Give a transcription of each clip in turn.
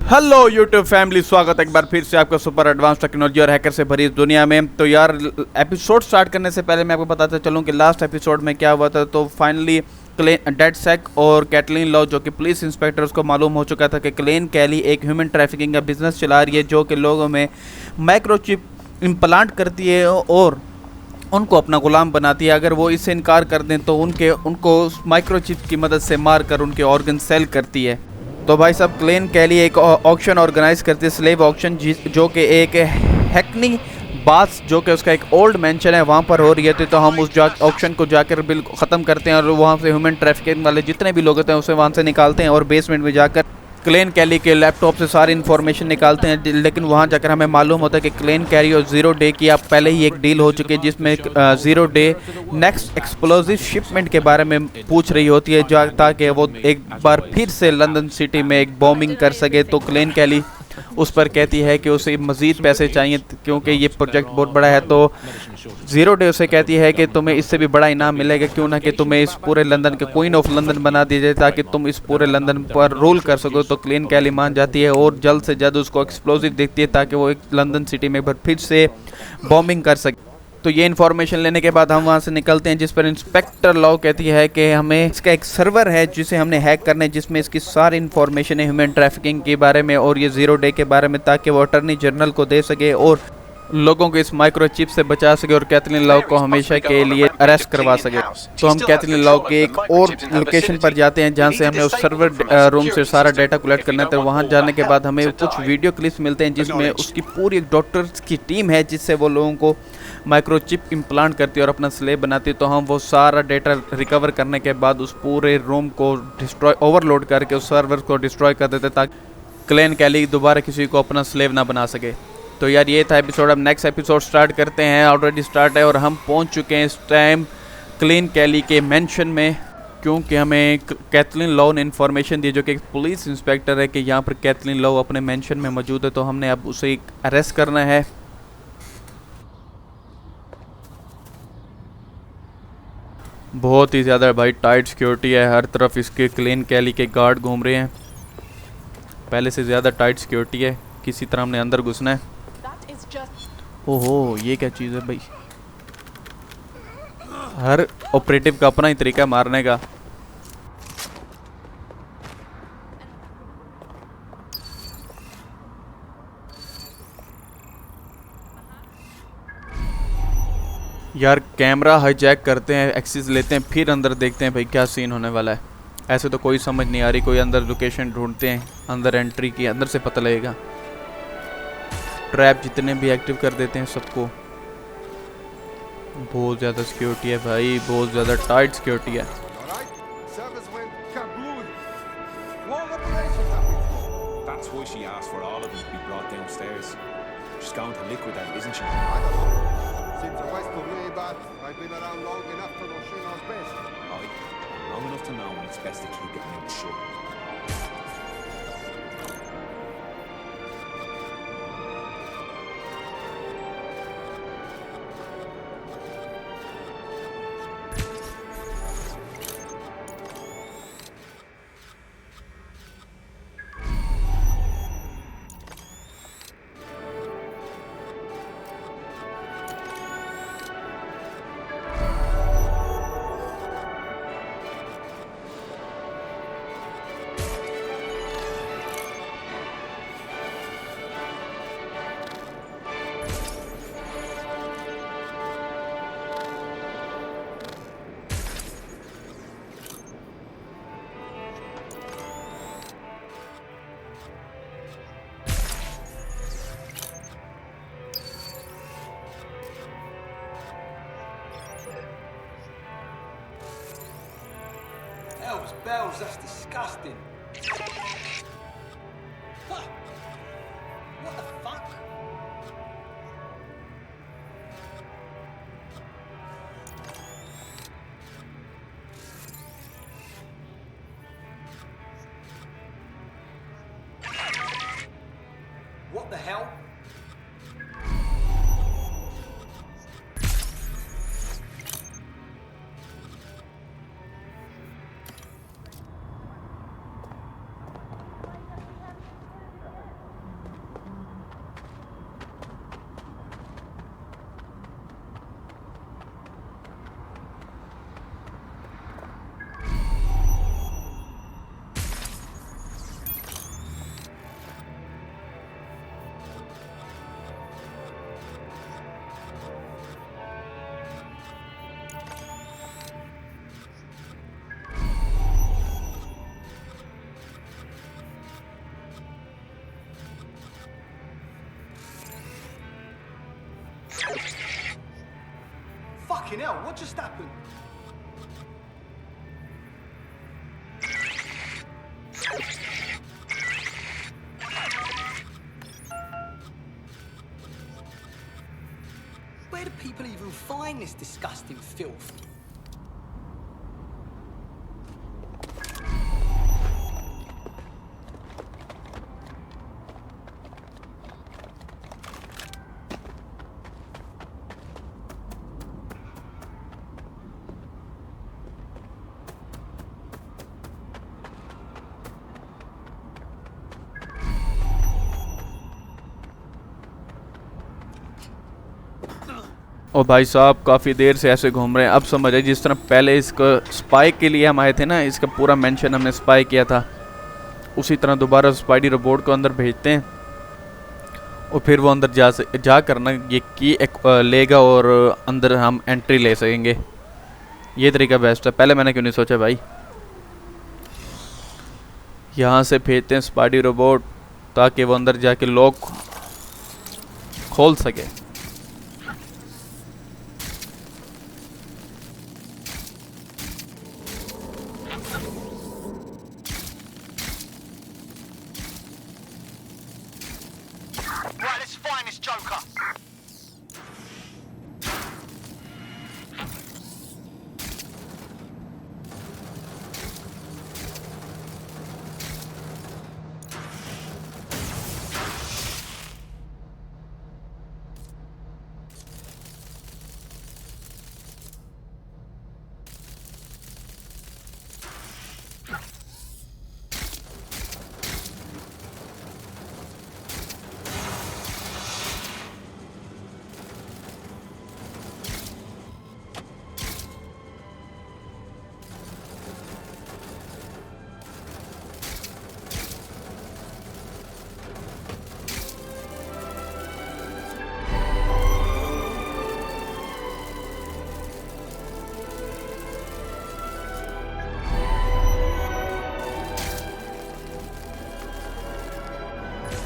Hello YouTube family, स्वागत है एक बार फिर से आपका सुपर एडवांस टेक्नोलॉजी और हैकर से भरी इस दुनिया में। तो यार, एपिसोड स्टार्ट करने से पहले मैं आपको बताता चलूं कि लास्ट एपिसोड में क्या हुआ था। तो फाइनली डेड सैक और कैटलिन लॉ, जो कि पुलिस इंस्पेक्टर, उसको मालूम हो चुका था कि क्लेन कैली एक ह्यूमन ट्रैफिकिंग का बिजनेस चला रही है, जो कि लोगों में माइक्रोचिप इम्प्लांट करती है और उनको अपना गुलाम बनाती है। अगर वो इससे इनकार कर दें तो उनको माइक्रोचिप की मदद से मार कर उनके ऑर्गन सेल करती है। तो भाई साहब, क्लेन कैली एक ऑक्शन ऑर्गेनाइज करती है, स्लेव ऑक्शन, जो कि एक हैकनी बास, जो कि उसका एक ओल्ड मेंशन है, वहाँ पर हो रही है। तो हम उस ऑक्शन को जाकर बिल्कुल ख़त्म करते हैं और वहाँ से ह्यूमन ट्रैफिकिंग वाले जितने भी लोग होते हैं उसे वहाँ से निकालते हैं और बेसमेंट में जाकर क्लेन कैली के लैपटॉप से सारी इन्फॉर्मेशन निकालते हैं। लेकिन वहाँ जाकर हमें मालूम होता है कि क्लेन कैली और ज़ीरो डे की अब पहले ही एक डील हो चुकी है, जिसमें zero day next explosive shipment के बारे में पूछ रही होती है, ताकि वो एक बार फिर से लंदन सिटी में एक बॉम्बिंग कर सके। तो क्लेन कैली उस पर कहती है कि उसे मज़ीद पैसे चाहिए क्योंकि ये प्रोजेक्ट बहुत बड़ा है। तो ज़ीरो डे उसे कहती है कि तुम्हें इससे भी बड़ा इनाम मिलेगा, क्यों ना कि तुम्हें इस पूरे लंदन के क्वीन ऑफ लंदन बना दिया जाए, ताकि तुम इस पूरे लंदन पर रूल कर सको। तो क्लेन कैली मान जाती है और जल्द से जल्द उसको एक्सप्लोजिव देती है, ताकि वो एक लंदन सिटी में फिर से बॉम्बिंग कर सके। तो ये इन्फॉर्मेशन लेने के बाद हम वहाँ से निकलते हैं, जिस पर इंस्पेक्टर लॉ कहती है कि हमें इसका एक सर्वर है जिसे हमने हैक करना है, जिसमें इसकी सारी इन्फॉर्मेशन है ह्यूमन ट्रैफिकिंग के बारे में और ये ज़ीरो डे के बारे में, ताकि वो अटर्नी जनरल को दे सके और लोगों को इस माइक्रोचिप से बचा सके और कैथलीन लॉ को हमेशा के लिए अरेस्ट करवा सके। तो हम कैथलीन लॉ के एक और लोकेशन पर जाते हैं, जहां से हमें उस सर्वर रूम से सारा डाटा कलेक्ट करना है। तो वहां जाने के बाद हमें कुछ वीडियो क्लिप्स मिलते हैं, जिसमें उसकी पूरी एक डॉक्टर्स की टीम है, जिससे वो लोगों को माइक्रोचिप इम्प्लांट करती है और अपना स्लेव बनाती है। तो हम वो सारा डाटा रिकवर करने के बाद उस पूरे रूम को डिस्ट्रॉय ओवरलोड करके उस सर्वर को डिस्ट्रॉय कर देते, ताकि क्लेन कैली दोबारा किसी को अपना स्लेव ना बना सके। तो यार, ये था एपिसोड। अब नेक्स्ट एपिसोड स्टार्ट करते हैं। ऑलरेडी स्टार्ट है और हम पहुंच चुके हैं इस टाइम क्लेन कैली के मेंशन में, क्योंकि हमें कैथलीन लॉ ने इन्फॉर्मेशन दी, जो कि एक पुलिस इंस्पेक्टर है, कि यहाँ पर कैथलीन लॉ अपने मेंशन में मौजूद है। तो हमने अब उसे अरेस्ट करना है। बहुत ही ज़्यादा भाई टाइट सिक्योरिटी है, हर तरफ इसके क्लेन कैली के गार्ड घूम रहे हैं। पहले से ज़्यादा टाइट सिक्योरिटी है, किसी तरह हमने अंदर घुसना है। ओहो, ये क्या चीज़ है भाई? हर ऑपरेटिव का अपना ही तरीका मारने का। यार, कैमरा हाईजैक करते हैं, एक्सेस लेते हैं, फिर अंदर देखते हैं भाई क्या सीन होने वाला है। ऐसे तो कोई समझ नहीं आ रही। कोई अंदर लोकेशन ढूंढते हैं, अंदर एंट्री की, अंदर से पता लगेगा। ट्रैप जितने भी एक्टिव कर देते हैं सबको। बहुत ज़्यादा सिक्योरिटी है भाई, बहुत ज़्यादा टाइट सिक्योरिटी है। Bells, that's disgusting. What the fuck? What the hell? Fucking hell, what just happened? Where do people even find this disgusting filth? और भाई साहब काफ़ी देर से ऐसे घूम रहे हैं। अब समझ आए, जिस तरह पहले इसको स्पाई के लिए हम आए थे ना, इसका पूरा मेंशन हमने स्पाई किया था, उसी तरह दोबारा स्पाइडी रोबोट को अंदर भेजते हैं और फिर वो अंदर जा करना ये की एक लेगा और अंदर हम एंट्री ले सकेंगे। ये तरीका बेस्ट है, पहले मैंने क्यों नहीं सोचा भाई। यहाँ से भेजते हैं स्पाइडी रोबोट ताकि वो अंदर जाके लॉक खोल सके। Right, let's find this joker.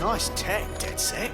Nice tech, dead sick.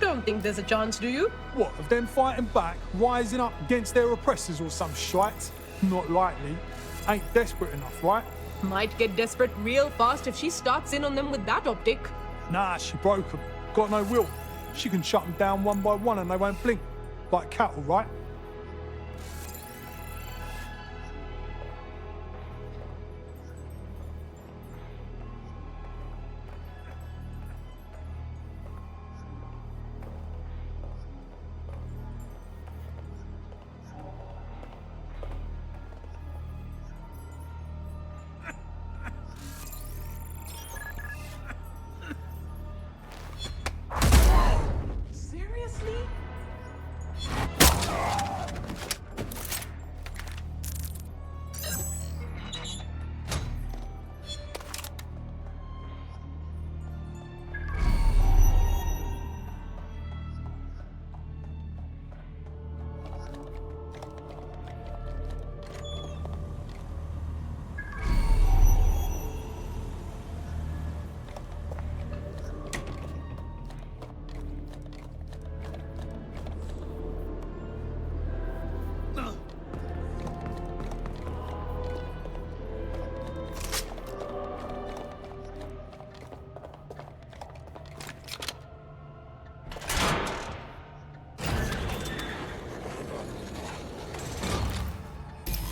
Don't think there's a chance, do you? What, of them fighting back, rising up against their oppressors or some shite? Not likely. Ain't desperate enough, right? Might get desperate real fast if she starts in on them with that optic. Nah, she broke 'em. Got no will. She can shut 'em down one by one and they won't blink. Like cattle, right? Seriously?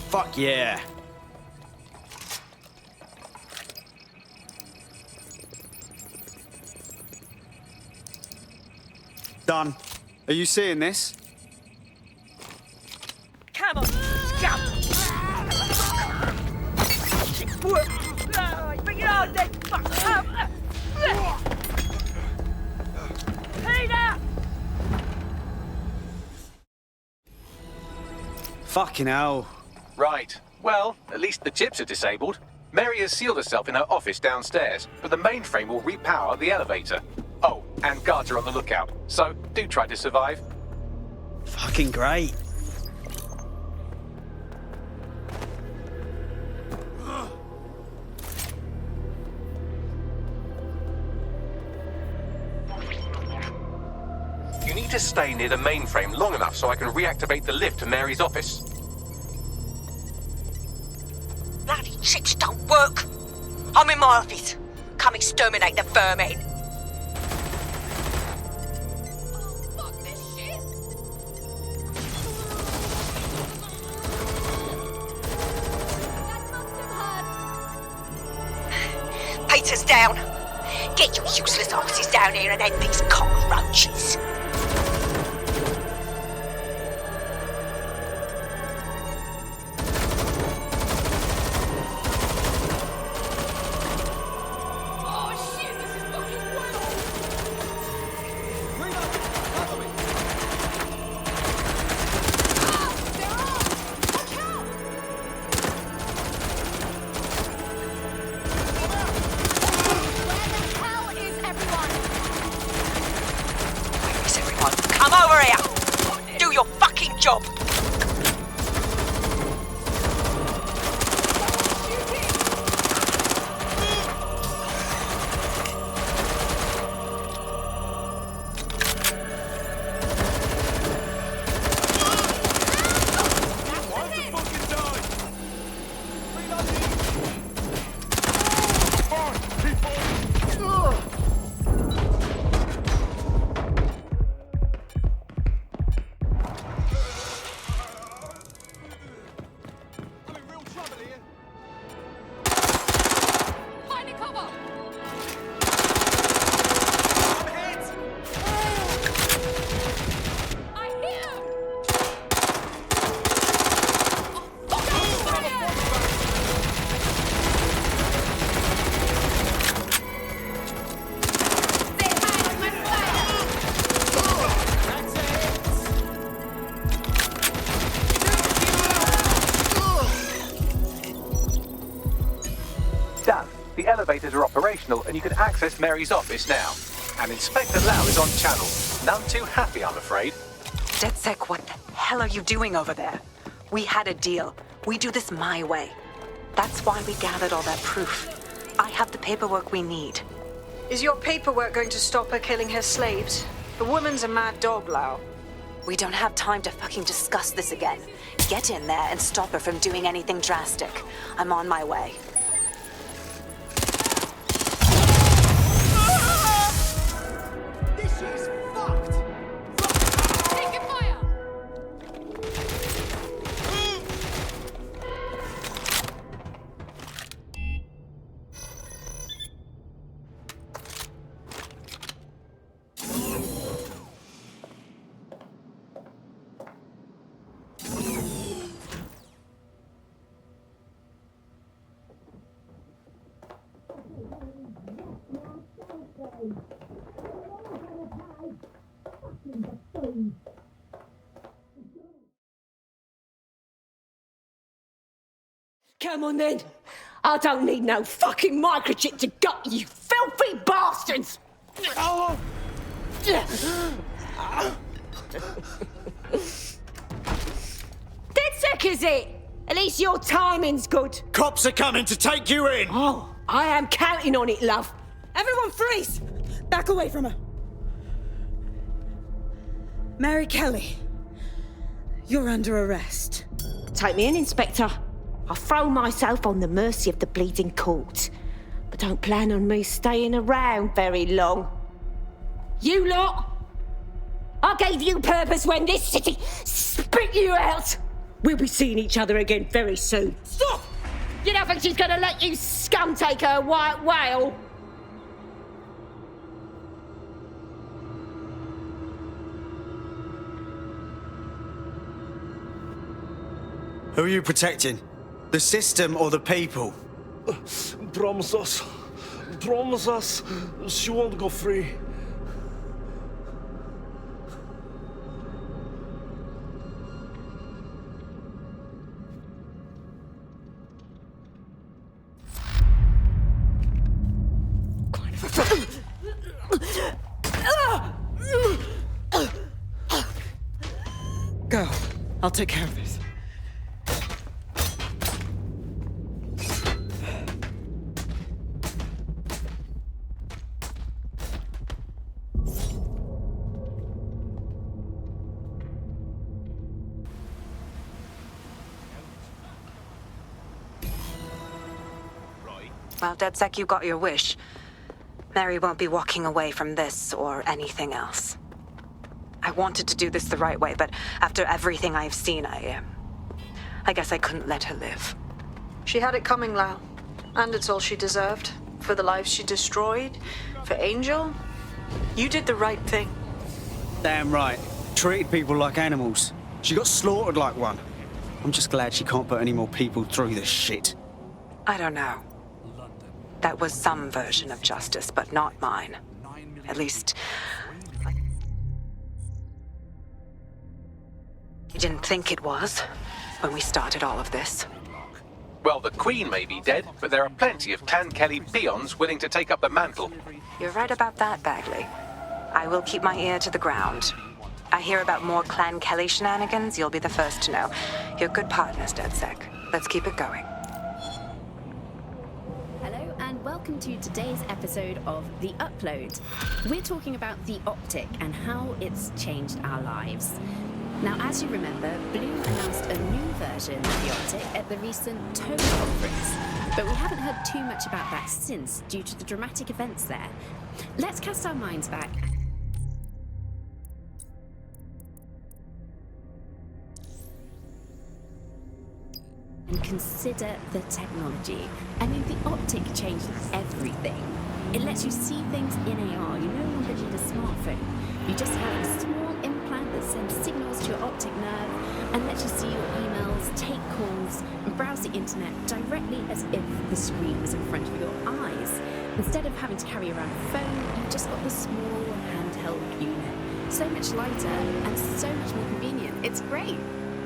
Fuck yeah. Done. Are you seeing this? Come on, scum! Bring it on then, fuck! Peter! Fucking hell. Right. Well, at least the chips are disabled. Mary has sealed herself in her office downstairs, but the mainframe will repower the elevator. Oh, and guards are on the lookout, so do try to survive. Fucking great. You need to stay near the mainframe long enough so I can reactivate the lift to Mary's office. Bloody chips don't work. I'm in my office. Come exterminate the vermin. Fuck this shit. That must have hurt. Peter's down. Get your useless offices down here and end these cockroaches. Come over here! Do your fucking job! Done. The elevators are operational and you can access Mary's office now. And Inspector Lau is on channel. None too happy, I'm afraid. DedSec, what the hell are you doing over there? We had a deal. We do this my way. That's why we gathered all that proof. I have the paperwork we need. Is your paperwork going to stop her killing her slaves? The woman's a mad dog, Lau. We don't have time to fucking discuss this again. Get in there and stop her from doing anything drastic. I'm on my way. This is fucked! Taking fire! Come on then. I don't need no fucking microchip to gut you filthy bastards! Oh. DedSec is it? At least your timing's good. Cops are coming to take you in! Oh, I am counting on it, love. Everyone freeze! Back away from her. Mary Kelley, you're under arrest. Take me in, Inspector. I'll throw myself on the mercy of the bleeding court. But don't plan on me staying around very long. You lot! I gave you purpose when this city spit you out! We'll be seeing each other again very soon. Stop! You don't think she's gonna let you scum take her white whale? Who are you protecting? The system or the people? Promise us. Promise us she won't go free. Go. I'll take care of this. Well, DedSec, you got your wish. Mary won't be walking away from this or anything else. I wanted to do this the right way, but after everything I've seen, I guess I couldn't let her live. She had it coming, Lau. And it's all she deserved. For the lives she destroyed, for Angel. You did the right thing. Damn right. Treated people like animals. She got slaughtered like one. I'm just glad she can't put any more people through this shit. I don't know. That was some version of justice, but not mine. At least, I didn't think it was when we started all of this. Well, the Queen may be dead, but there are plenty of Clan Kelley peons willing to take up the mantle. You're right about that, Bagley. I will keep my ear to the ground. I hear about more Clan Kelley shenanigans, you'll be the first to know. You're good partners, DedSec. Let's keep it going. Hello and welcome to today's episode of The Upload. We're talking about the optic and how it's changed our lives. Now, as you remember, Blue announced a new version of the optic at the recent Tone conference, but we haven't heard too much about that since due to the dramatic events there. Let's cast our minds back and consider the technology. I mean, the optic changed everything. It lets you see things in AR. You no longer need a smartphone. You just have a small implant that sends signals to your optic nerve and lets you see your emails, take calls, and browse the internet directly as if the screen was in front of your eyes. Instead of having to carry around a phone, you've just got the small handheld unit. So much lighter and so much more convenient. It's great.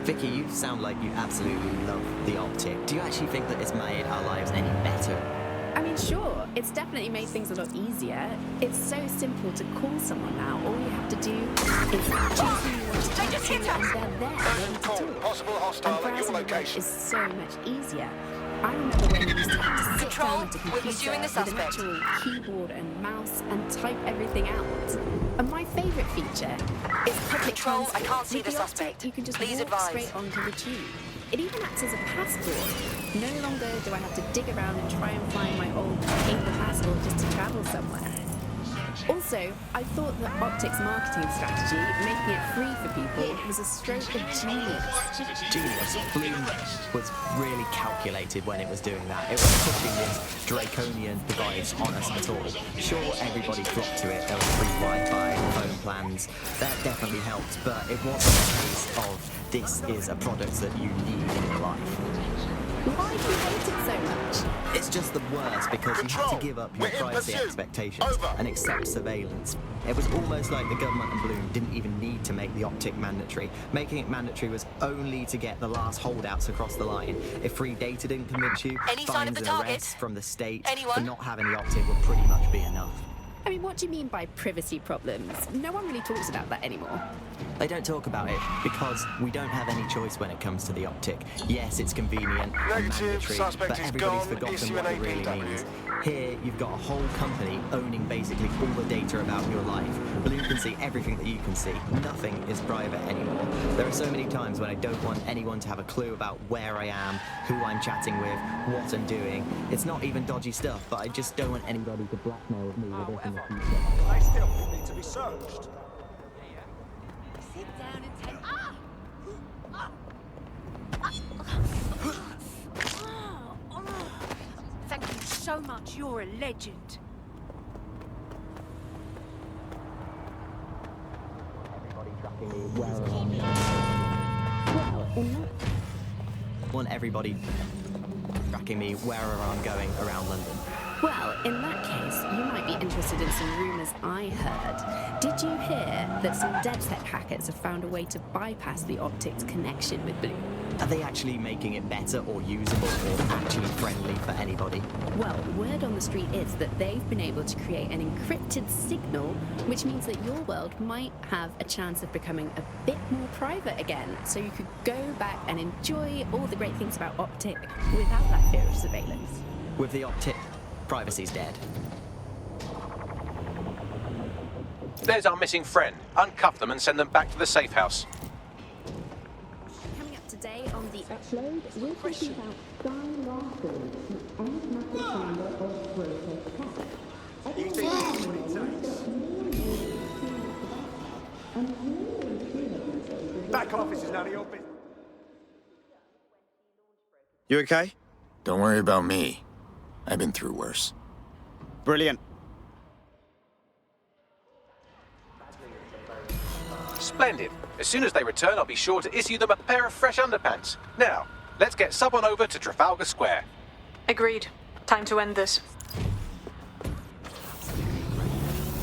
Vicky, you sound like you absolutely love the optic. Do you actually think that it's made our lives any better? I mean, sure, it's definitely made things a lot easier. It's so simple to call someone now. All you have to do is choose who you want to talk to, and they're there ready to talk. Possible hostile and at your browsing the web location. is so much easier. I remember when you used to have to sit Control, down at a we're computer pursuing the with an suspect. actual keyboard and mouse and type everything out. And my favourite feature is public Control, I transport. can't see With the Optic, suspect. you can just Please walk advise. straight onto the tube. It even acts as a passport. No longer do I have to dig around and try and find my old paper passport just to travel somewhere. Also, I thought that Optic's marketing strategy, making it free for people, was a stroke of genius. Genius. Bloom was really calculated when it was doing that. It was pushing this draconian device on us at all. Sure, everybody flocked to it. There was free Wi-Fi, phone plans. That definitely helped, but it wasn't a case of this is a product that you need in your life. Why do you hate it so much? It's just the worst because you have to give up your privacy expectations and accept surveillance. It was almost like the government and Bloom didn't even need to make the Optic mandatory. Making it mandatory was only to get the last holdouts across the line. If free data didn't convince you, Any sign of fines the and target? arrests from the state Anyone? for not having the Optic would pretty much be enough. I mean, what do you mean by privacy problems? No one really talks about that anymore. They don't talk about it because we don't have any choice when it comes to the Optic. Yes, it's convenient and mandatory, but everybody's forgotten what it really means. Here, you've got a whole company owning basically all the data about your life. Bloom can see everything that you can see. Nothing is private anymore. There are so many times when I don't want anyone to have a clue about where I am, who I'm chatting with, what I'm doing. It's not even dodgy stuff, but I just don't want anybody to blackmail me with this in the future. They still need to be searched. Sit down and take. Thank you so much. You're a legend. Want everybody tracking me wherever I'm going around London. Well, in that case, you might be interested in some rumours I heard. Did you hear that some DedSec hackers have found a way to bypass the Optic's connection with Bloom? Are they actually making it better or usable or actually friendly for anybody? Well, word on the street is that they've been able to create an encrypted signal, which means that your world might have a chance of becoming a bit more private again, so you could go back and enjoy all the great things about Optic without that fear of surveillance. With the Optic, privacy's dead. There's our missing friend. Uncuff them and send them back to the safe house. Coming up today on the upload, we're talking about Sky Larson, the enigmatic founder of Bazoka. You think that's what it takes? Back office is none of your business. You okay? Don't worry about me. I've been through worse. Brilliant. Splendid. As soon as they return, I'll be sure to issue them a pair of fresh underpants. Now, let's get someone over to Trafalgar Square. Agreed. Time to end this.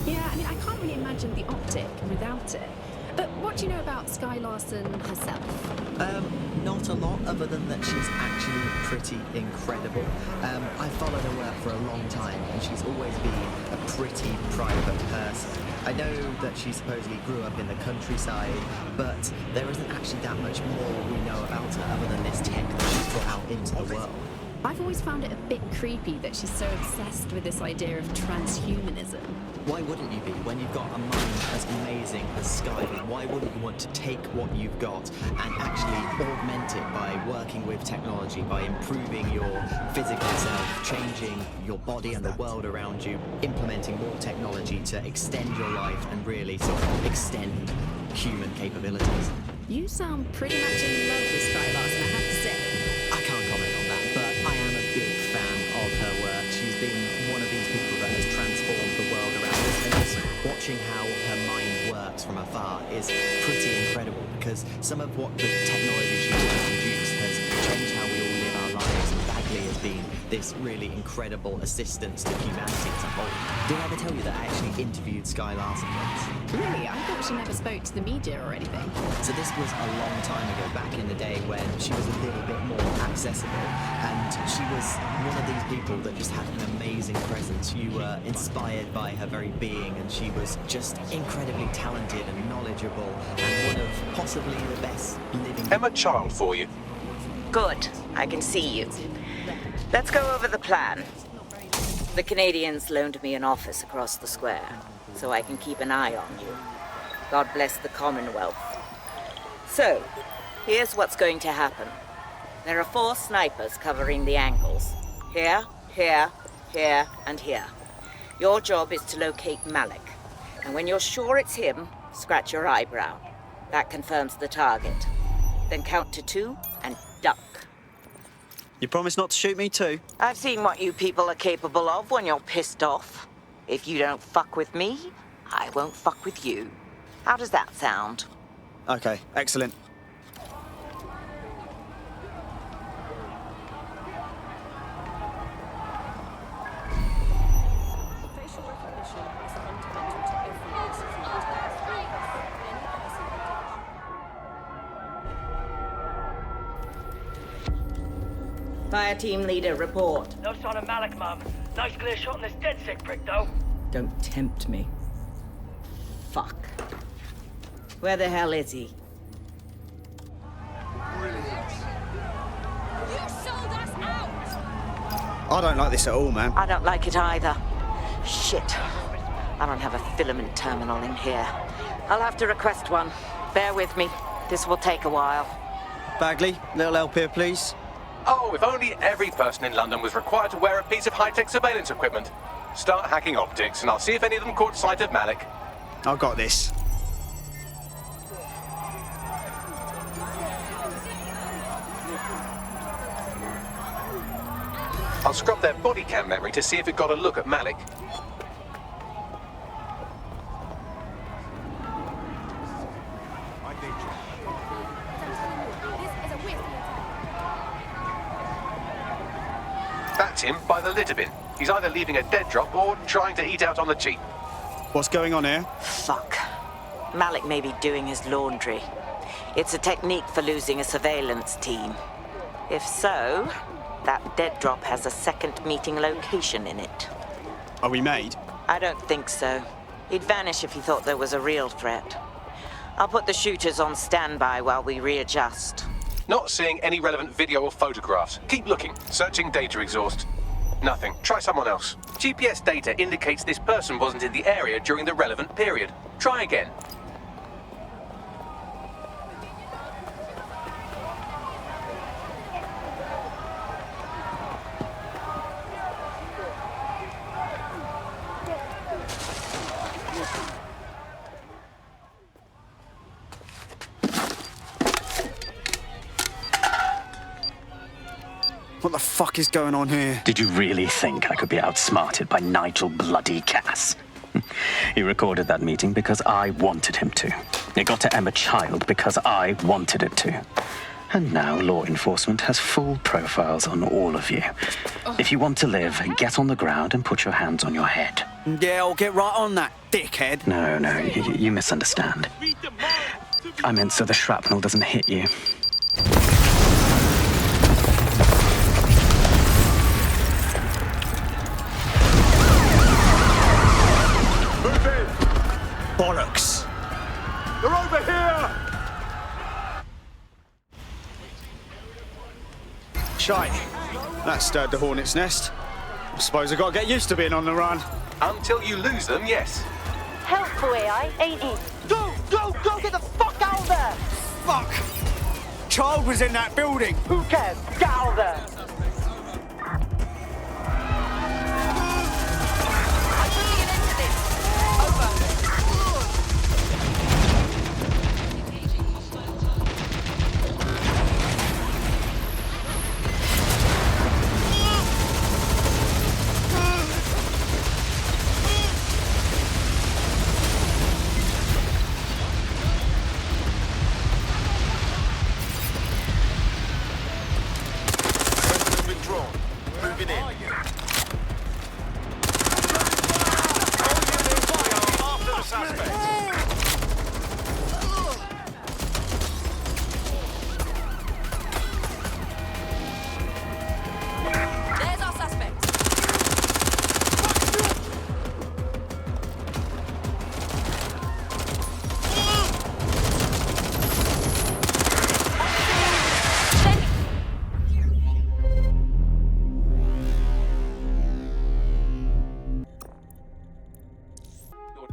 Yeah, I mean, I can't really imagine the Optic without it. But what do you know about Sky Larson herself? Not a lot, other than that she's actually pretty incredible. I followed her work for a long time, and she's always been a pretty private person. I know that she supposedly grew up in the countryside, but there isn't actually that much more we know about her other than this tech that she's brought out into the world. I've always found it a bit creepy that she's so obsessed with this idea of transhumanism. Why wouldn't you be? When you've got a mind as amazing as Sky, why wouldn't you want to take what you've got and actually augment it by working with technology, by improving your physical self, changing your body and the world around you, implementing more technology to extend your life and really sort of extend human capabilities? You sound pretty much in love with Sky Larson, I have to say. I can't comment on that, but I am a big fan of her work. She's been one of these people that has transformed the world around us, and just watching how her mind works from afar is pretty incredible, because some of what the technology she's introduced has changed how we all live our lives, and Bagley has been this really incredible assistance to humanity as a whole. Did I ever tell you that I actually interviewed Sky Larson once? Really? I thought she never spoke to the media or anything. So this was a long time ago, back in the day when she was a little bit more accessible, and she was one of these people that just had an amazing presence. You were inspired by her very being, and she was just incredibly talented and knowledgeable, and one of possibly the best living... Emma Child for you. Good. I can see you. Let's go over the plan. The Canadians loaned me an office across the square, so I can keep an eye on you. God bless the Commonwealth. So, here's what's going to happen. There are 4 snipers covering the angles. Here, here, here, and here. Your job is to locate Malik. And when you're sure it's him, scratch your eyebrow. That confirms the target. Then count to 2 and duck. You promise not to shoot me too? I've seen what you people are capable of when you're pissed off. If you don't fuck with me, I won't fuck with you. How does that sound? Okay, excellent. Fire team leader, report. No sign of Malik, Mum. Nice clear shot on this dead sick prick, though. Don't tempt me. Fuck. Where the hell is he? You sold us out! I don't like this at all, man. I don't like it either. Shit. I don't have a filament terminal in here. I'll have to request one. Bear with me. This will take a while. Bagley, little help here, please. Oh, if only every person in London was required to wear a piece of high-tech surveillance equipment. Start hacking optics, and I'll see if any of them caught sight of Malik. I've got this. I'll scrub their body cam memory to see if it got a look at Malik. That's him by the litter bin. He's either leaving a dead drop or trying to eat out on the cheap. What's going on here? Fuck. Malik may be doing his laundry. It's a technique for losing a surveillance team. If so, that dead drop has a second meeting location in it. Are we made? I don't think so. He'd vanish if he thought there was a real threat. I'll put the shooters on standby while we readjust. Not seeing any relevant video or photographs. Keep looking. Searching data exhaust. Nothing. Try someone else. GPS data indicates this person wasn't in the area during the relevant period. Try again. What the fuck is going on here? Did you really think I could be outsmarted by Nigel bloody Cass? He recorded that meeting because I wanted him to. It got to Emma Child because I wanted it to. And now law enforcement has full profiles on all of you. If you want to live, get on the ground and put your hands on your head. Yeah, I'll get right on that, dickhead. No, you misunderstand. I meant so the shrapnel doesn't hit you. Bollocks! They're over here! Shite. That stirred the hornet's nest. I suppose I gotta get used to being on the run. Until you lose them, yes. Helpful AI, ain't he? Go! Get the fuck out of there! Fuck! Child was in that building. Who cares? Get out of there!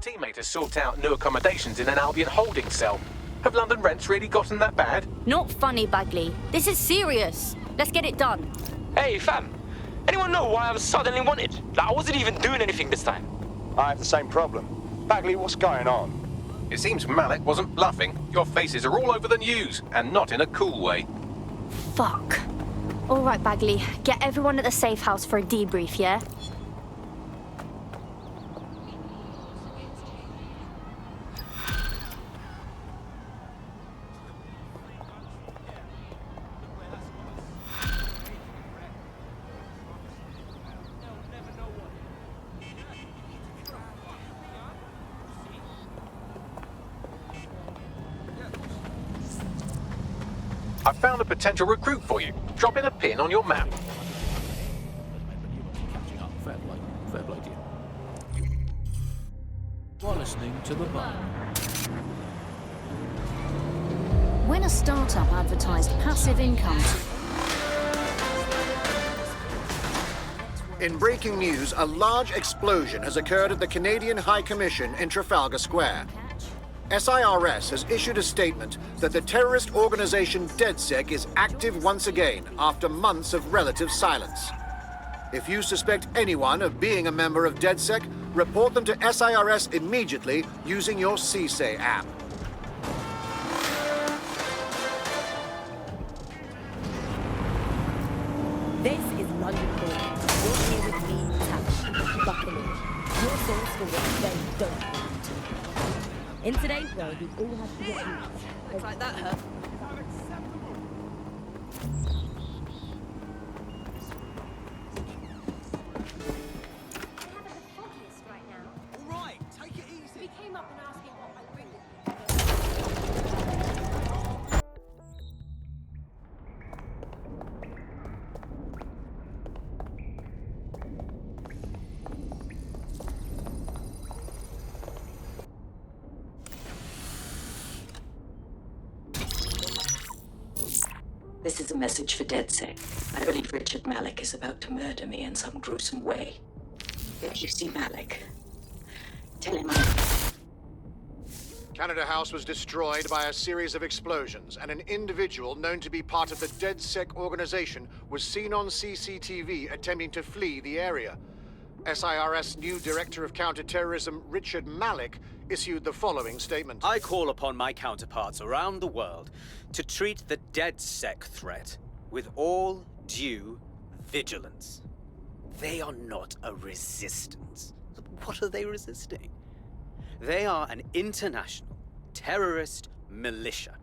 teammate has sought out new accommodations in an Albion holding cell. Have London rents really gotten that bad? Not funny, Bagley. This is serious. Let's get it done. Hey, fam. Anyone know why I was suddenly wanted? Like, I wasn't even doing anything this time. I have the same problem. Bagley, what's going on? It seems Malik wasn't bluffing. Your faces are all over the news, and not in a cool way. Fuck. All right, Bagley. Get everyone at the safe house for a debrief, yeah? I found a potential recruit for you. Drop in a pin on your map. Fair play to you. While listening to the bar. When a startup advertised passive income. In breaking news, a large explosion has occurred at the Canadian High Commission in Trafalgar Square. SIRS has issued a statement that the terrorist organization DedSec is active once again after months of relative silence. If you suspect anyone of being a member of DedSec, report them to SIRS immediately using your CSAY app. This is London Calling. You're here with me, Taff. Buckle in. Your source for what they don't want. In today's world, we all have to get used. Looks like that hurt. This is a message for DedSec. I believe Richard Malik is about to murder me in some gruesome way. If you see Malik, tell him Canada House was destroyed by a series of explosions, and an individual known to be part of the DedSec organization was seen on CCTV attempting to flee the area. SIRS new Director of Counterterrorism, Richard Malik, issued the following statement. I call upon my counterparts around the world to treat the DedSec threat with all due vigilance. They are not a resistance. What are they resisting? They are an international terrorist militia.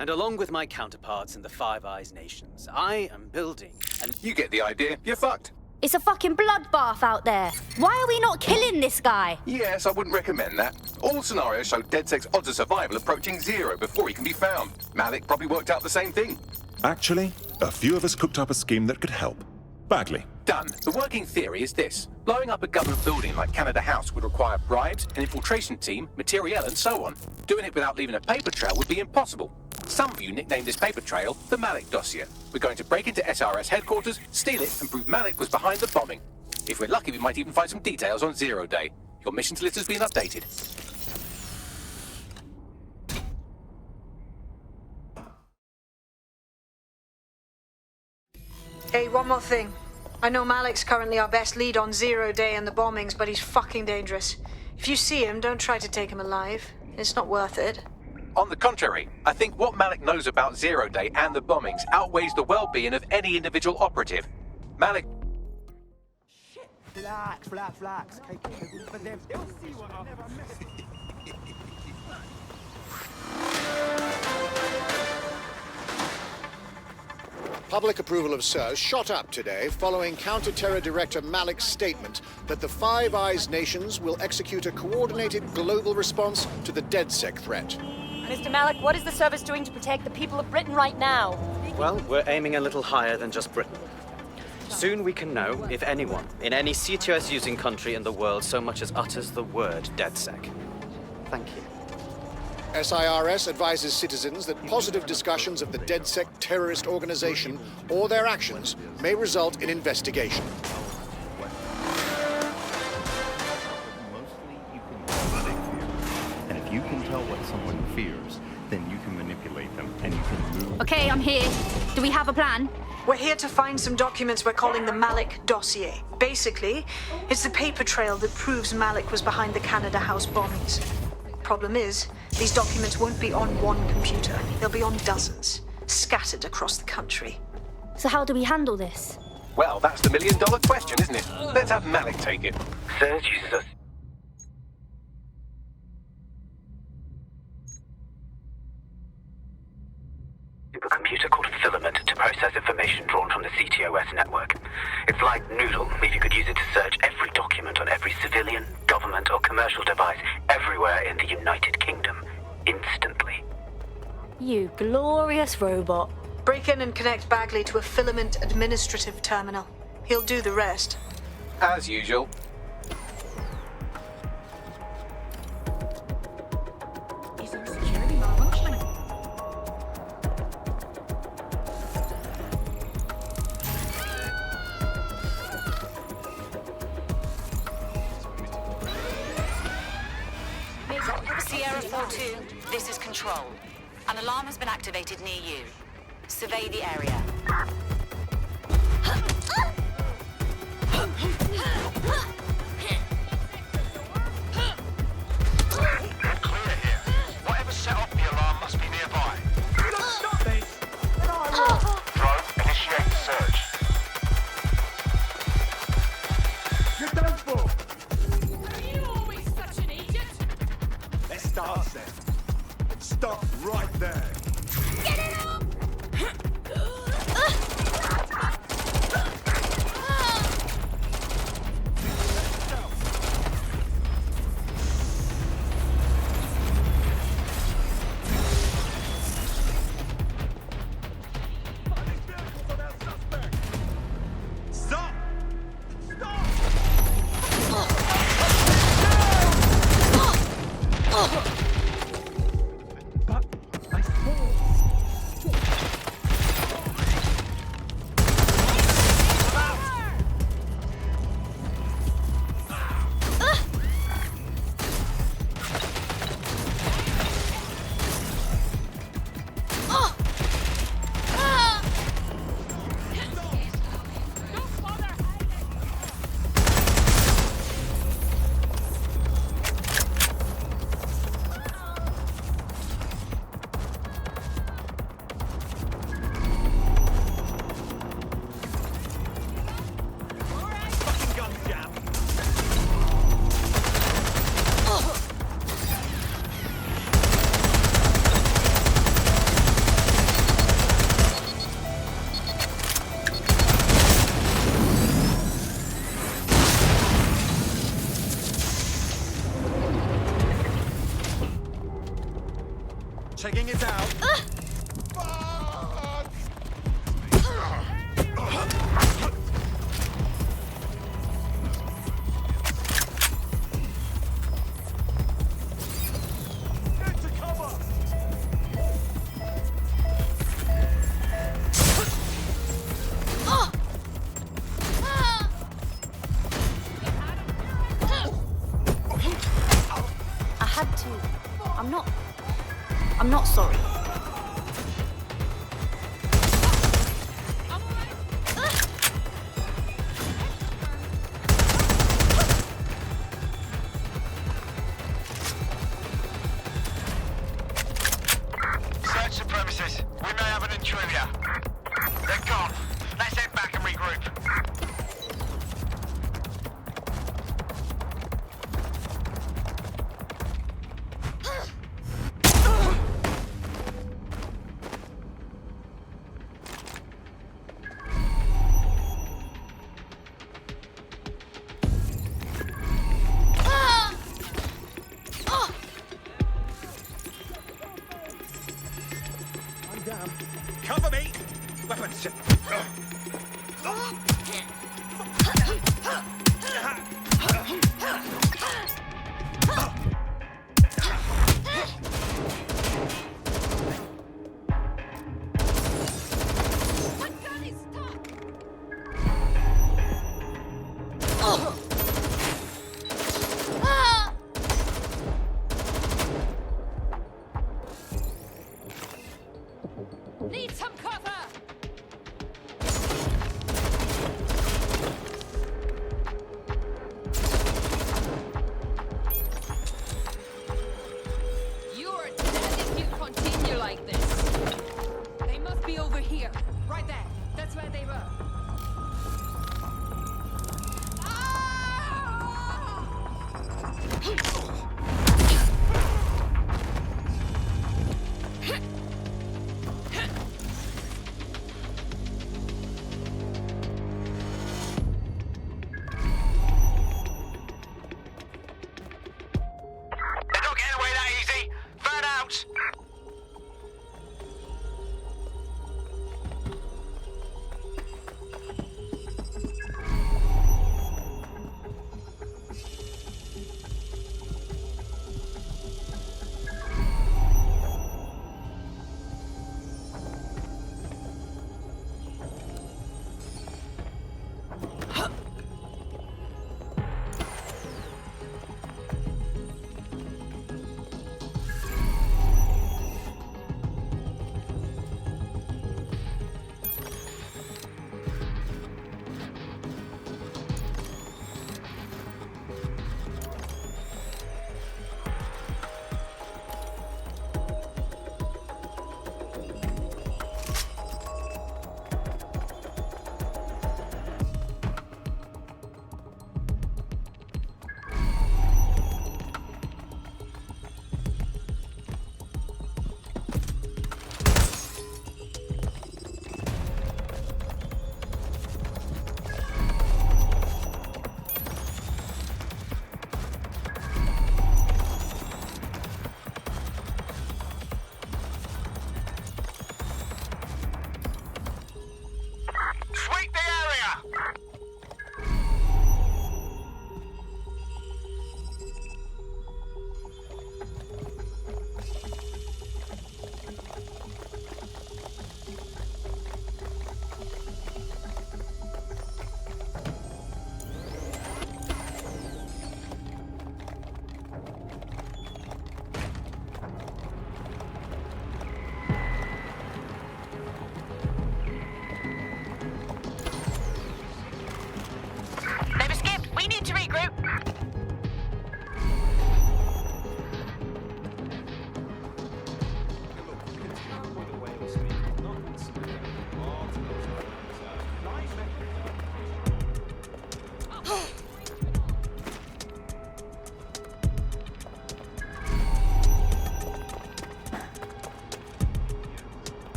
And along with my counterparts in the Five Eyes nations, I am building and You get the idea. You're fucked. It's a fucking bloodbath out there. Why are we not killing this guy? Yes, I wouldn't recommend that. All scenarios show DedSec's odds of survival approaching 0 before he can be found. Malik probably worked out the same thing. Actually, a few of us cooked up a scheme that could help. Bagley. Done. The working theory is this. Blowing up a government building like Canada House would require bribes, an infiltration team, materiel, and so on. Doing it without leaving a paper trail would be impossible. Some of you nicknamed this paper trail the Malik dossier. We're going to break into SRS headquarters, steal it, and prove Malik was behind the bombing. If we're lucky, we might even find some details on Zero Day. Your missions list has been updated. Hey, one more thing. I know Malik's currently our best lead on Zero Day and the bombings, but he's fucking dangerous. If you see him, don't try to take him alive. It's not worth it. On the contrary, I think what Malik knows about Zero Day and the bombings outweighs the well-being of any individual operative. Malik... Relax. Take it for them. They'll see what I never missed. Public approval of SIRS shot up today following Counter-Terror Director Malik's statement that the Five Eyes nations will execute a coordinated global response to the DedSec threat. Mr. Malik, what is the service doing to protect the people of Britain right now? Well, we're aiming a little higher than just Britain. Soon we can know if anyone in any CTOS-using country in the world so much as utters the word DedSec. Thank you. SIRS advises citizens that positive discussions of the DedSec terrorist organization or their actions may result in investigation. you can tell what someone fears, then you can manipulate them, and you can move... Okay, I'm here. Do we have a plan? We're here to find some documents we're calling the Malik dossier. Basically, it's the paper trail that proves Malik was behind the Canada House bombings. Problem is, these documents won't be on one computer. They'll be on dozens, scattered across the country. So how do we handle this? Well, that's the million-dollar question, isn't it? Let's have Malik take it. Surge uses us. A computer called Filament to process information drawn from the CTOS network. It's like Noodle, if you could use it to search every document on every civilian, government, or commercial device everywhere in the United Kingdom, instantly. You glorious robot. Break in and connect Bagley to a Filament administrative terminal. He'll do the rest. As usual. Is there a security malfunction? Sierra 4-2, this is Control. An alarm has been activated near you. Survey the area. Clear here. Whatever set off the alarm must be nearby. Stop me! Drone, initiate the search. You're done for! Are you always such an idiot? Let's start then. Stop right there. Get it up! Stop! Checking it out. Get to cover. I had to. I'm not sorry. Search the premises. We may have an intruder. They're gone. Let's head back and regroup.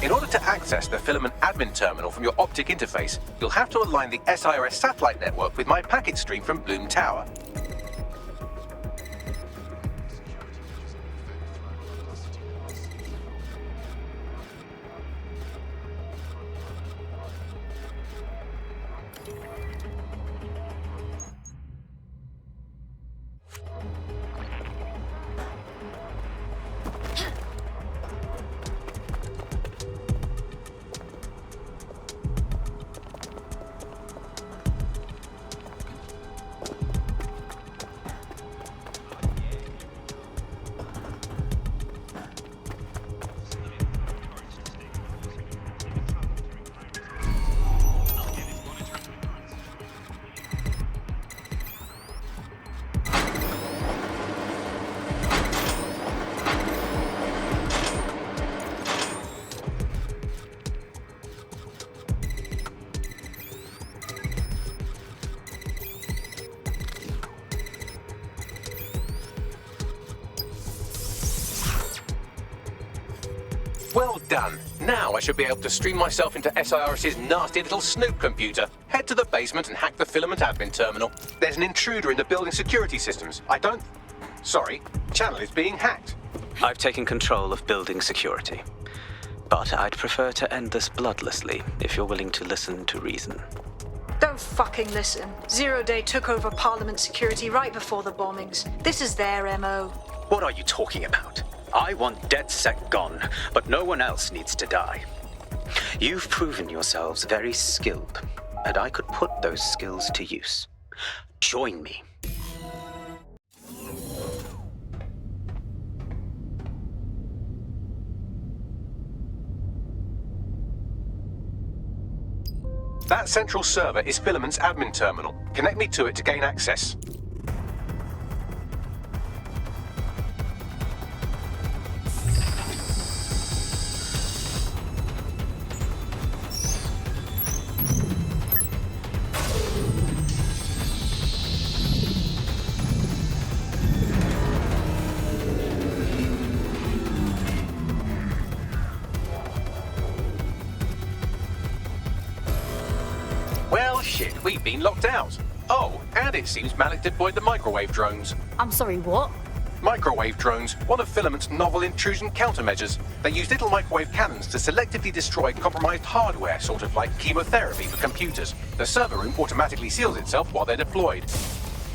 In order to access the filament admin terminal from your optic interface, you'll have to align the SIRS satellite network with my packet stream from Bloom Tower. Well done. Now I should be able to stream myself into SIRS's nasty little snoop computer, head to the basement and hack the filament admin terminal. There's an intruder in the building security systems. Sorry, channel is being hacked. I've taken control of building security. But I'd prefer to end this bloodlessly, if you're willing to listen to reason. Don't fucking listen. Zero Day took over Parliament security right before the bombings. This is their MO. What are you talking about? I want DedSec gone, but no one else needs to die. You've proven yourselves very skilled, and I could put those skills to use. Join me. That central server is Filament's admin terminal. Connect me to it to gain access. Well, shit, we've been locked out. Oh, and it seems Malik deployed the microwave drones. I'm sorry, what? Microwave drones, one of Filament's novel intrusion countermeasures. They use little microwave cannons to selectively destroy compromised hardware, sort of like chemotherapy for computers. The server room automatically seals itself while they're deployed.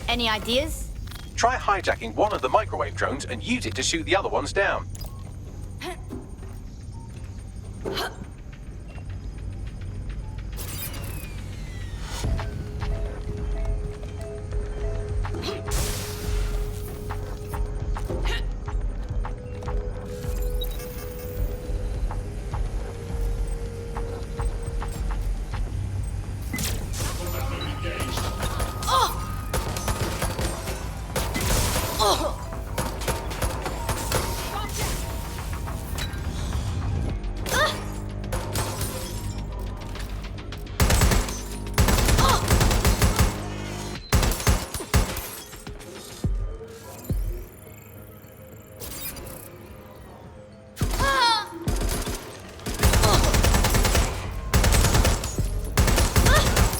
Any ideas? Try hijacking one of the microwave drones and use it to shoot the other ones down.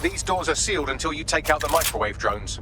These doors are sealed until you take out the microwave drones.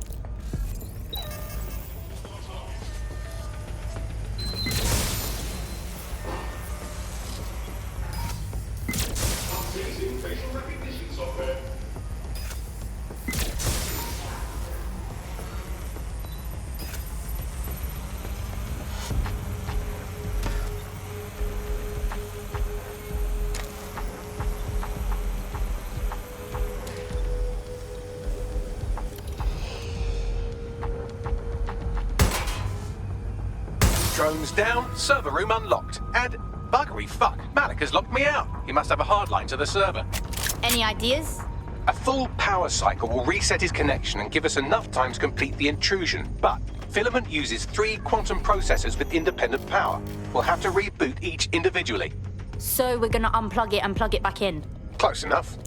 Drones down, server room unlocked. And buggery fuck, Malik has locked me out. He must have a hard line to the server. Any ideas? A full power cycle will reset his connection and give us enough time to complete the intrusion. But Filament uses 3 quantum processors with independent power. We'll have to reboot each individually. So we're gonna unplug it and plug it back in? Close enough.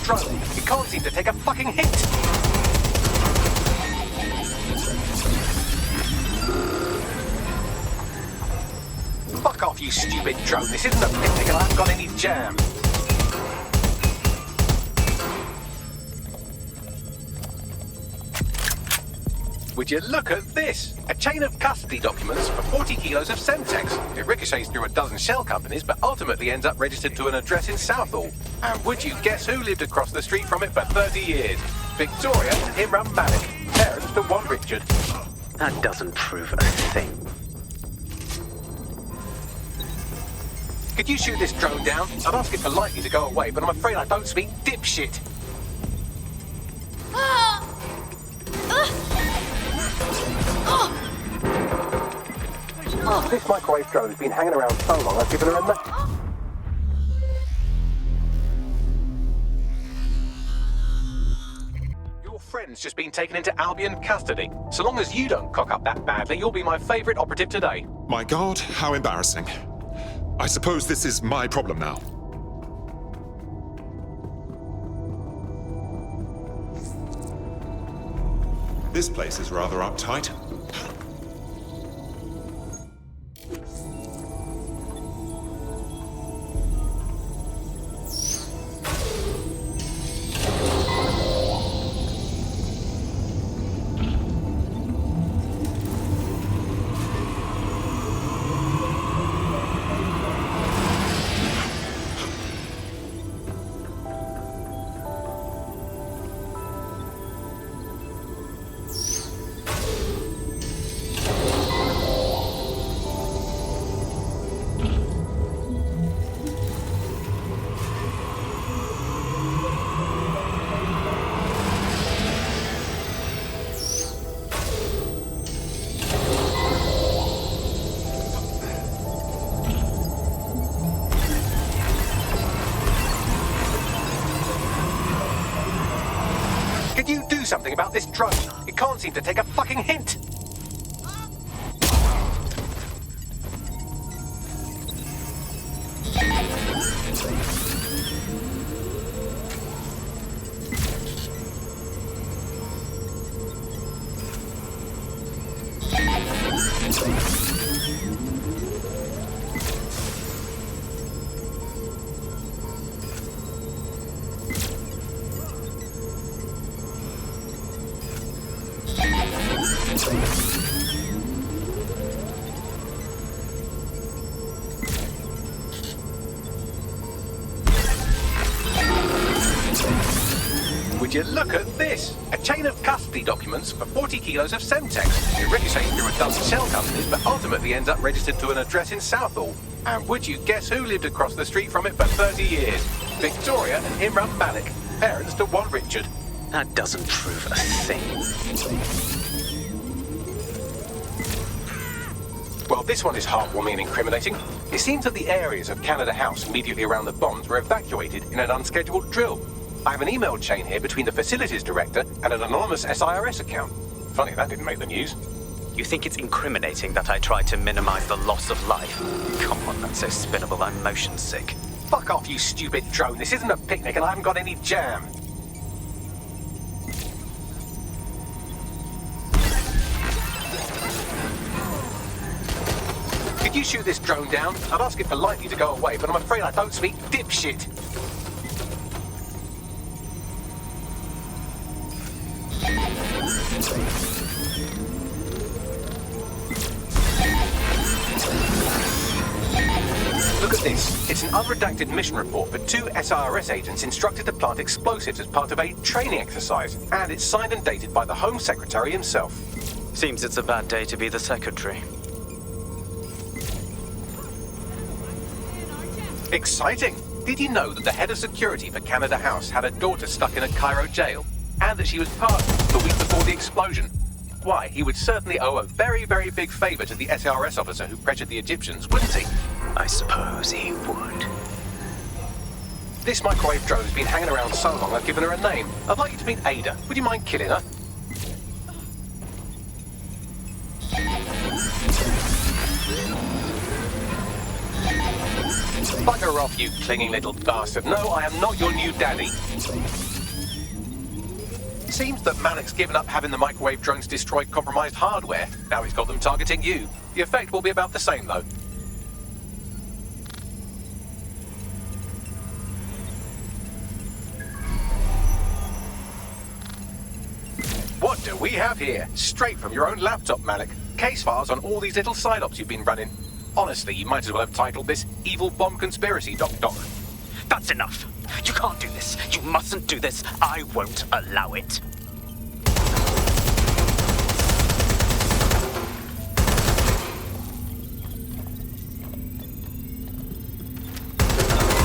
drone. It can't seem to take a fucking hit. Fuck off, you stupid drone. This isn't a picnic and I haven't got any jam. Would you look at this? A chain of custody documents for 40 kilos of Semtex. It ricochets through a dozen shell companies, but ultimately ends up registered to an address in Southall. And would you guess who lived across the street from it for 30 years? Victoria and Imran Malik, parents to one Richard. That doesn't prove a thing. Could you shoot this drone down? I'd ask it politely to go away, but I'm afraid I don't speak dipshit. This microwave drone has been hanging around so long, I've given her a Your friend's just been taken into Albion custody. So long as you don't cock up that badly, you'll be my favourite operative today. My God, how embarrassing. I suppose this is my problem now. This place is rather uptight. Something about this drone. It can't seem to take a fucking hint. Would you look at this? A chain of custody documents for 40 kilos of Semtex. It ricochets through a dozen shell companies, but ultimately ends up registered to an address in Southall. And would you guess who lived across the street from it for 30 years? Victoria and Imran Malik, parents to one Richard. That doesn't prove a thing. Well, this one is heartwarming and incriminating. It seems that the areas of Canada House immediately around the bombs were evacuated in an unscheduled drill. I have an email chain here between the facilities director and an anonymous SIRS account. Funny that didn't make the news. You think it's incriminating that I tried to minimize the loss of life? Come on, that's so spinnable, I'm motion sick. Fuck off, you stupid drone. This isn't a picnic and I haven't got any jam. Could you shoot this drone down? I'd ask it politely to go away, but I'm afraid I don't speak dipshit. Look at this. It's an unredacted mission report for 2 SIRS agents instructed to plant explosives as part of a training exercise. And it's signed and dated by the Home Secretary himself. Seems it's a bad day to be the Secretary. Exciting! Did you know that the head of security for Canada House had a daughter stuck in a Cairo jail? And that she was pardoned the week before the explosion? Why, he would certainly owe a very, very big favour to the SRS officer who pressured the Egyptians, wouldn't he? I suppose he would. This microwave drone has been hanging around so long I've given her a name. I'd like you to meet Ada. Would you mind killing her? Bugger off, you clinging little bastard. No, I am not your new daddy. Seems that Malik's given up having the microwave drones destroy compromised hardware. Now he's got them targeting you. The effect will be about the same, though. What do we have here? Straight from your own laptop, Malik. Case files on all these little side ops you've been running. Honestly, you might as well have titled this Evil Bomb Conspiracy, Doc. That's enough. You can't do this. You mustn't do this. I won't allow it.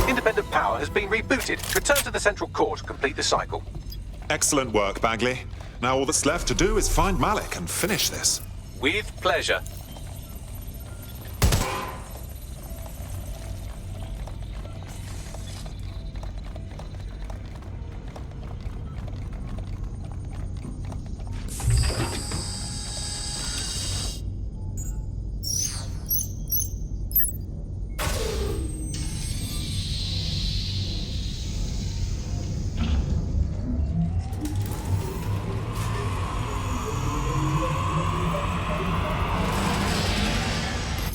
Independent power has been rebooted. Return to the central core to complete the cycle. Excellent work, Bagley. Now all that's left to do is find Malik and finish this. With pleasure.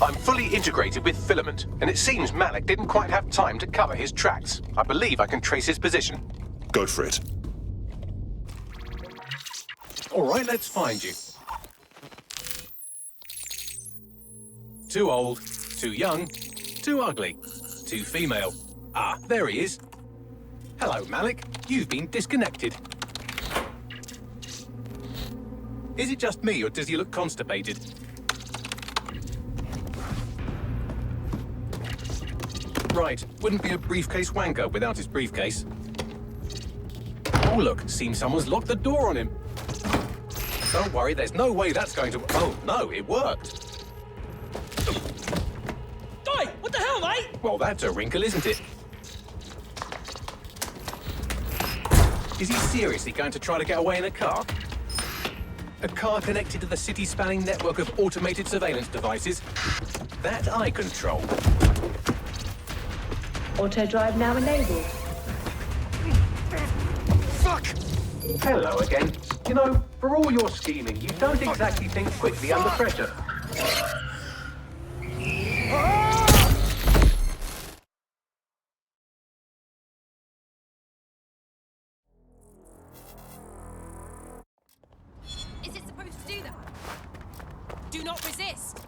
I'm fully integrated with Filament, and it seems Malik didn't quite have time to cover his tracks. I believe I can trace his position. Go for it. All right, let's find you. Too old, too young, too ugly, too female. Ah, there he is. Hello, Malik. You've been disconnected. Is it just me, or does he look constipated? Right, wouldn't be a briefcase wanker without his briefcase. Oh look, seems someone's locked the door on him. Don't worry, there's no way that's going to... Oh no, it worked. Guy, what the hell, mate? Well, that's a wrinkle, isn't it? Is he seriously going to try to get away in a car? A car connected to the city-spanning network of automated surveillance devices? That I control. Auto drive now enabled. Fuck! Hello again. You know, for all your scheming, you don't exactly think quickly under pressure. Is it supposed to do that? Do not resist.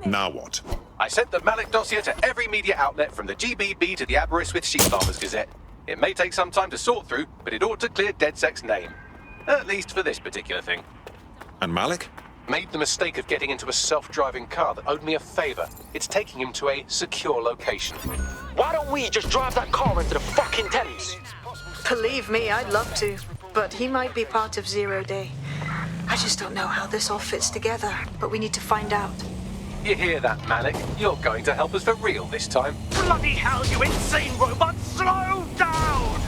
Now what? I sent the Malik dossier to every media outlet from the GBB to the Aberystwyth Sheep Farmers Gazette. It may take some time to sort through, but it ought to clear DedSec's name. At least for this particular thing. And Malik? Made the mistake of getting into a self-driving car that owed me a favor. It's taking him to a secure location. Why don't we just drive that car into the fucking Thames? Believe me, I'd love to, but he might be part of Zero Day. I just don't know how this all fits together, but we need to find out. You hear that, Malik? You're going to help us for real this time. Bloody hell, you insane robot! Slow down!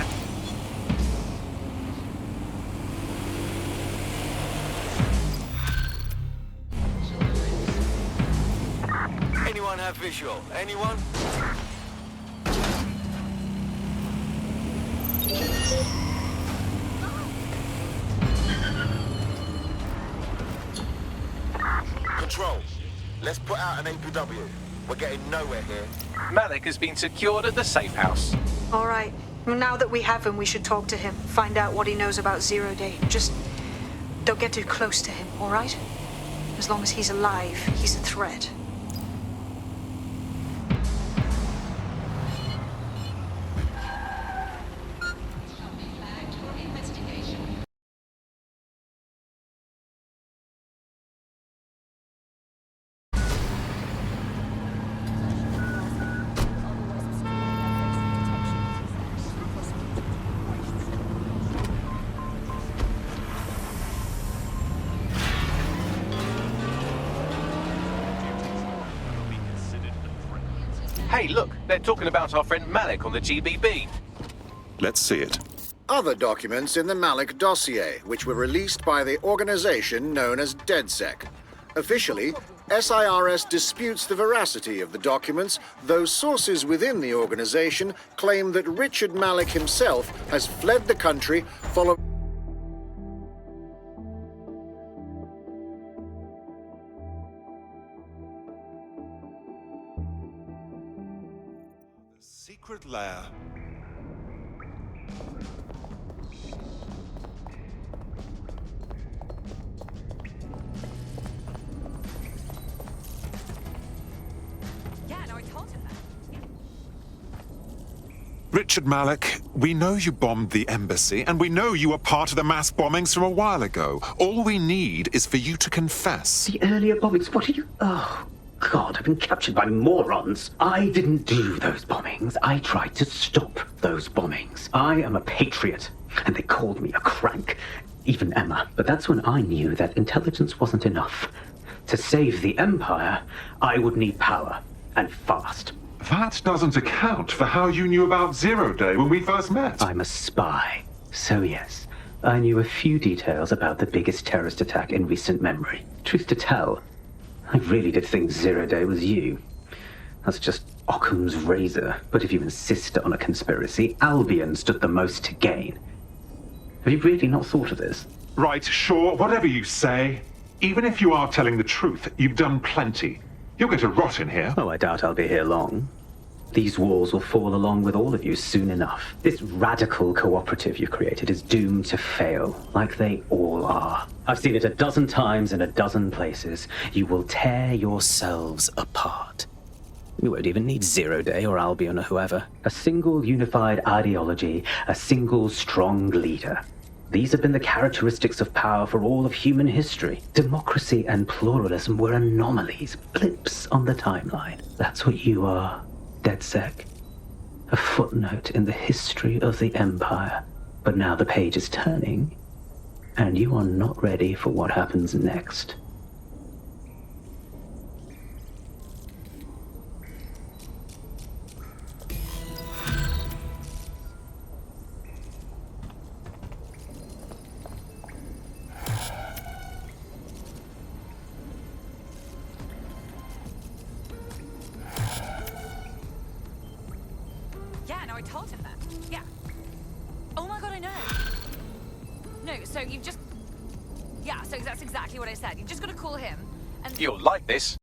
Anyone have visual? Anyone? Control. Let's put out an APW. We're getting nowhere here. Malik has been secured at the safe house. All right. Now that we have him, we should talk to him. Find out what he knows about Zero Day. Just don't get too close to him, all right? As long as he's alive, he's a threat. Hey, look, they're talking about our friend Malik on the GBB. Let's see it. Other documents in the Malik dossier, which were released by the organization known as DedSec. Officially, SIRS disputes the veracity of the documents, though sources within the organization claim that Richard Malik himself has fled the country following... Secret lair. Yeah, no, I told him that. Yeah. Richard Malik, we know you bombed the embassy, and we know you were part of the mass bombings from a while ago. All we need is for you to confess. The earlier bombings, what are you... Oh, God, I've been captured by morons. I didn't do those bombings. I tried to stop those bombings. I am a patriot, and they called me a crank. Even Emma. But that's when I knew that intelligence wasn't enough. To save the Empire, I would need power, and fast. That doesn't account for how you knew about Zero Day when we first met. I'm a spy, so yes, I knew a few details about the biggest terrorist attack in recent memory. Truth to tell, I really did think Zero Day was you. That's just Occam's razor. But if you insist on a conspiracy, Albion stood the most to gain. Have you really not thought of this? Right, sure, whatever you say. Even if you are telling the truth, you've done plenty. You're going to rot in here. Oh, I doubt I'll be here long. These walls will fall along with all of you soon enough. This radical cooperative you created is doomed to fail, like they all are. I've seen it a dozen times in a dozen places. You will tear yourselves apart. You won't even need Zero Day or Albion or whoever. A single unified ideology, a single strong leader. These have been the characteristics of power for all of human history. Democracy and pluralism were anomalies, blips on the timeline. That's what you are, DedSec. A footnote in the history of the Empire. But now the page is turning, and you are not ready for what happens next. I told him that. Yeah. Oh my god, I know. No, so you've just... Yeah, so that's exactly what I said. You've just got to call him and... You'll like this.